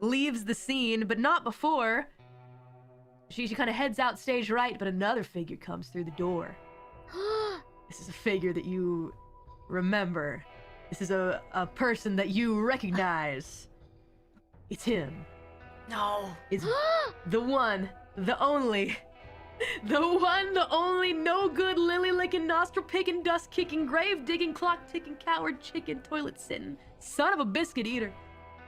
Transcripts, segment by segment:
leaves the scene, but not before. She kind of heads out stage right, but another figure comes through the door. This is a figure that you remember. This is a person that you recognize. It's him. No. It's the one, the only, no good, lily-licking, nostril-picking, dust-kicking, grave-digging, clock-ticking, coward, chicken, toilet-sitting, son of a biscuit eater.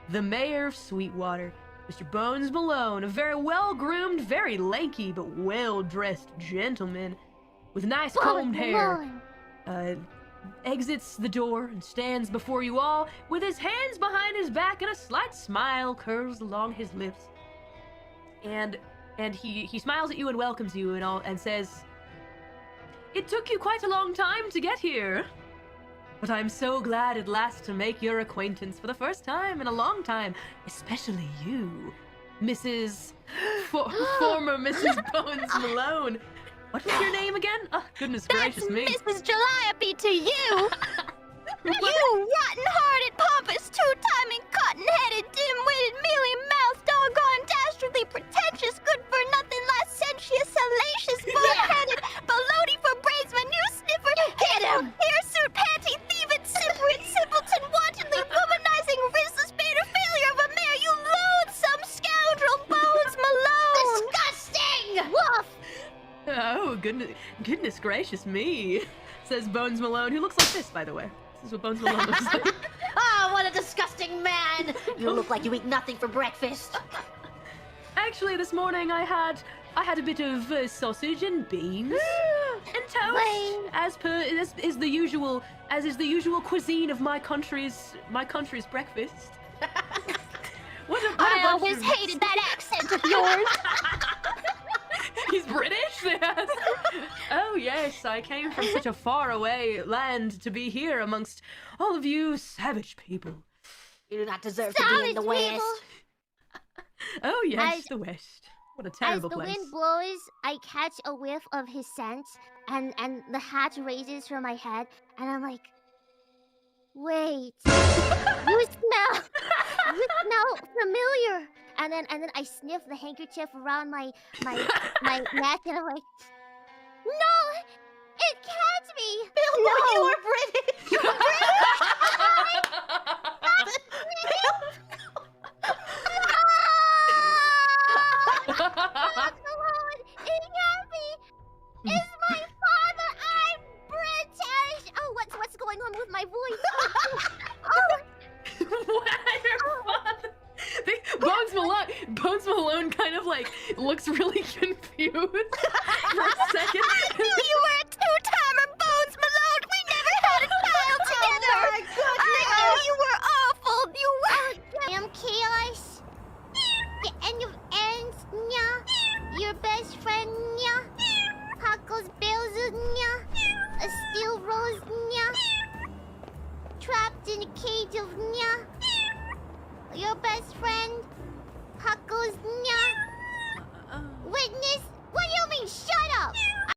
The mayor of Sweetwater, Mr. Bones Malone, a very well-groomed, very lanky, but well-dressed gentleman with nice combed hair, exits the door and stands before you all with his hands behind his back and a slight smile curls along his lips. And he smiles at you and welcomes you and says, "It took you quite a long time to get here, but I'm so glad at last to make your acquaintance for the first time in a long time, especially you, former Mrs. Bones Malone." What was your name again? Oh, goodness gracious me. That's Mrs. Calliope to you! You rotten-hearted, pompous, two-timing, cotton-headed, dim-witted, mealy-mouthed, doggone, dastardly, pretentious, good-for-nothing, licentious, salacious, bull-headed, baloney-for-brains, manure-sniffer, hit him! Hirsute, panty, thieving, simpering, simpleton, wantonly, womanizing, rizzless, beta failure of a mayor, you loathsome scoundrel, Bones Malone! Disgusting! Woof! Oh, goodness gracious me, says Bones Malone, who looks like this, by the way. This is what Bones Malone looks like. Oh, what a disgusting man! You look like you eat nothing for breakfast. Actually, this morning I had a bit of sausage and beans and toast, as is the usual cuisine of my country's breakfast. I always hated that accent of yours. He's British? Yes. Oh yes, I came from such a faraway land to be here amongst all of you savage people. You do not deserve to be in the West. Oh yes, the West. What a terrible place. As the wind blows, I catch a whiff of his scent, and the hat raises from my head, and I'm like, wait, you smell familiar. And then I sniff the handkerchief around my neck, and I'm like, no, it can't be. Bill, no, you are British. You're British. It can't be. It's my father. I'm British. Oh, what's going on with my voice? Oh. What? Your father? Bones Malone kind of like looks really confused for a second. I knew you were a two-timer, Bones Malone. We never had a child together. Oh my goodness. I knew you were awful. You were. I am Chaos. The end of ends, nya. Your best friend, nya. Huckle's bells, nya. A steel rose, nya. Trapped in a cage of nya. Your best friend, Huckle's nya. Witness? What do you mean, shut